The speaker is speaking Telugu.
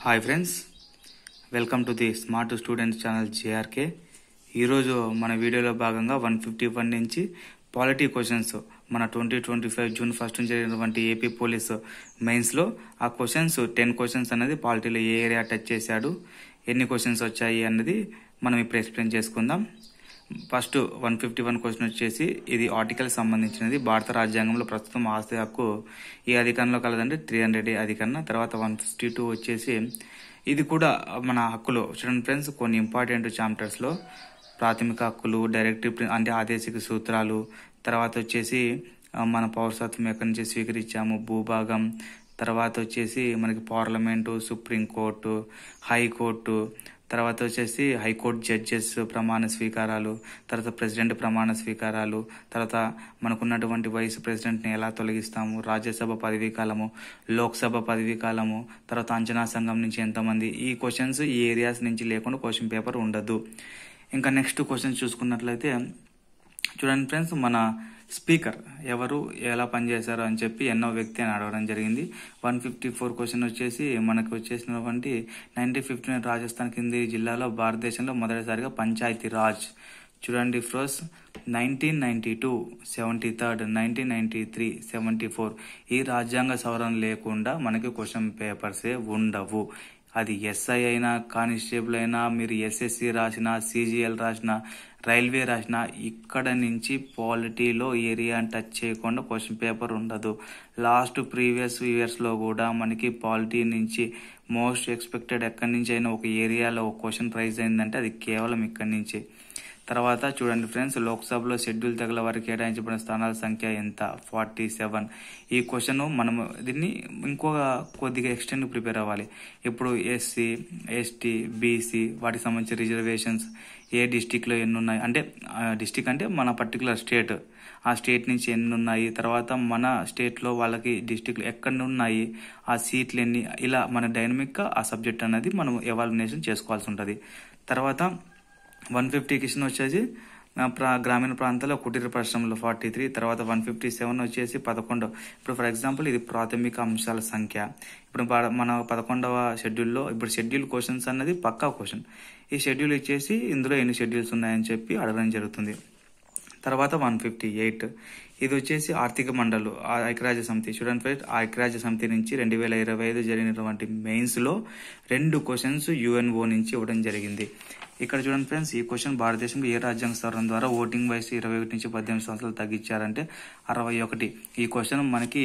Hi friends, welcome to the smart students channel JRK. ఈరోజు మన వీడియోలో భాగంగా 151 నుంచి పాలిటీ క్వశ్చన్స్ మన 2025 జూన్ 1 నుంచి జరిగినటువంటి ఏపీ పోలీస్ మెయిన్స్లో ఆ క్వశ్చన్స్ 10 క్వశ్చన్స్ అనేది పాలిటీలో ఏ ఏరియా టచ్ చేశాడు, ఎన్ని క్వశ్చన్స్ వచ్చాయి అన్నది మనం ఇప్పుడు ఎక్స్ప్లెయిన్ చేసుకుందాం. ఫస్ట్ 151 క్వశ్చన్ వచ్చేసి ఇది ఆర్టికల్ సంబంధించినది. భారత రాజ్యాంగంలో ప్రస్తుతం ఆస్తి హక్కు ఈ అధికారంలో కలదంటే 300 అధికరణ. తర్వాత 152 వచ్చేసి ఇది కూడా మన హక్కులో చూడండి ఫ్రెండ్స్, కొన్ని ఇంపార్టెంట్ చాప్టర్స్లో ప్రాథమిక హక్కులు, డైరెక్టివ్ అంటే ఆదేశిక సూత్రాలు, తర్వాత వచ్చేసి మన పౌరసత్వం ఎక్కడి నుంచి స్వీకరించాము, భూభాగం, తర్వాత వచ్చేసి మనకి పార్లమెంటు, సుప్రీంకోర్టు, హైకోర్టు, తర్వాత వచ్చేసి హైకోర్టు జడ్జెస్ ప్రమాణ స్వీకారాలు, తర్వాత ప్రెసిడెంట్ ప్రమాణ స్వీకారాలు, తర్వాత మనకున్నటువంటి వైస్ ప్రెసిడెంట్ని ఎలా తొలగిస్తాము, రాజ్యసభ పదవీ కాలము, లోక్సభ పదవీ కాలము, తర్వాత అంచనా సంఘం నుంచి ఎంతమంది, ఈ క్వశ్చన్స్ ఈ ఏరియాస్ నుంచి లేకుండా క్వశ్చన్ పేపర్ ఉండదు. ఇంకా నెక్స్ట్ క్వశ్చన్ చూసుకున్నట్లయితే చూడండి ఫ్రెండ్స్, మన స్పీకర్ ఎవరు, ఎలా పనిచేశారు అని చెప్పి ఎన్నో వ్యక్తి అని అడగడం జరిగింది. 154 క్వశ్చన్ వచ్చేసి మనకు వచ్చేసినటువంటి 1959 రాజస్థాన్ కింది జిల్లాలో భారతదేశంలో మొదటిసారిగా పంచాయతీ రాజ్. చూడండి ఫస్ట్ 1992 73rd, 1993 74. ఈ రాజ్యాంగ సవరణ లేకుండా మనకి క్వశ్చన్ పేపర్సే ఉండవు. అది ఎస్ఐ అయినా, కానిస్టేబుల్ అయినా, మీరు ఎస్ఎస్సి రాసినా, సిజిఎల్ రాసినా, రైల్వే రాసినా, ఇక్కడ నుంచి పాలిటీలో ఏరియా టచ్ చేయకుండా క్వశ్చన్ పేపర్ ఉండదు. లాస్ట్ ప్రీవియస్ ఇయర్స్లో కూడా మనకి పాలిటీ నుంచి మోస్ట్ ఎక్స్పెక్టెడ్ ఎక్కడి నుంచి అయినా ఒక ఏరియాలో ఒక క్వశ్చన్ ప్రైజ్ అయిందంటే అది కేవలం ఇక్కడి నుంచి. తర్వాత చూడండి ఫ్రెండ్స్, లోక్సభలో షెడ్యూల్ తెగల వారికి కేటాయించబడిన స్థానాల సంఖ్య ఎంత? 47. ఈ క్వశ్చన్ మనం దీన్ని ఇంకొక కొద్దిగా ఎక్స్టెండ్ ప్రిపేర్ అవ్వాలి. ఇప్పుడు ఎస్సీ, ఎస్టీ, బీసీ వాటికి సంబంధించిన రిజర్వేషన్స్ ఏ డిస్టిక్లో ఎన్ని ఉన్నాయి, అంటే డిస్టిక్ అంటే మన పర్టికులర్ స్టేట్, ఆ స్టేట్ నుంచి ఎన్ని ఉన్నాయి, తర్వాత మన స్టేట్లో వాళ్ళకి డిస్టిక్లు ఎక్కడ ఉన్నాయి, ఆ సీట్లు ఎన్ని, ఇలా మన డైనమిక్గా ఆ సబ్జెక్ట్ అనేది మనం ఎవాల్యుయేషన్ చేసుకోవాల్సి ఉంటుంది. తర్వాత 150 క్వశ్చన్ వచ్చేసి గ్రామీణ ప్రాంతాల్లో కుటీర పరిశ్రమలు 43. తర్వాత 157 వచ్చేసి 11. ఇప్పుడు ఫర్ ఎగ్జాంపుల్ ఇది ప్రాథమిక అంశాల సంఖ్య. ఇప్పుడు మన 11వ షెడ్యూల్లో ఇప్పుడు షెడ్యూల్ క్వశ్చన్స్ అన్నది పక్కా క్వశ్చన్. ఈ షెడ్యూల్ ఇచ్చేసి ఇందులో ఎన్ని షెడ్యూల్స్ ఉన్నాయని చెప్పి అడగడం జరుగుతుంది. తర్వాత 158 ఇది వచ్చేసి ఆర్థిక మండలు ఐక్యరాజ్య సమితి. చూడండి ఫ్రెండ్స్, ఆ ఐక్యరాజ్య సమితి నుంచి 2025 జరిగినటువంటి మెయిన్స్లో 2 క్వశ్చన్స్ యుఎన్ఓ నుంచి ఇవ్వడం జరిగింది. ఇక్కడ చూడండి ఫ్రెండ్స్, ఈ క్వశ్చన్ భారతదేశంలో ఏ రాజ్యాంగ సవరణ ద్వారా ఓటింగ్ వయసు 21 నుంచి 18 సంవత్సరాలు తగ్గించారంటే 61. ఈ క్వశ్చన్ మనకి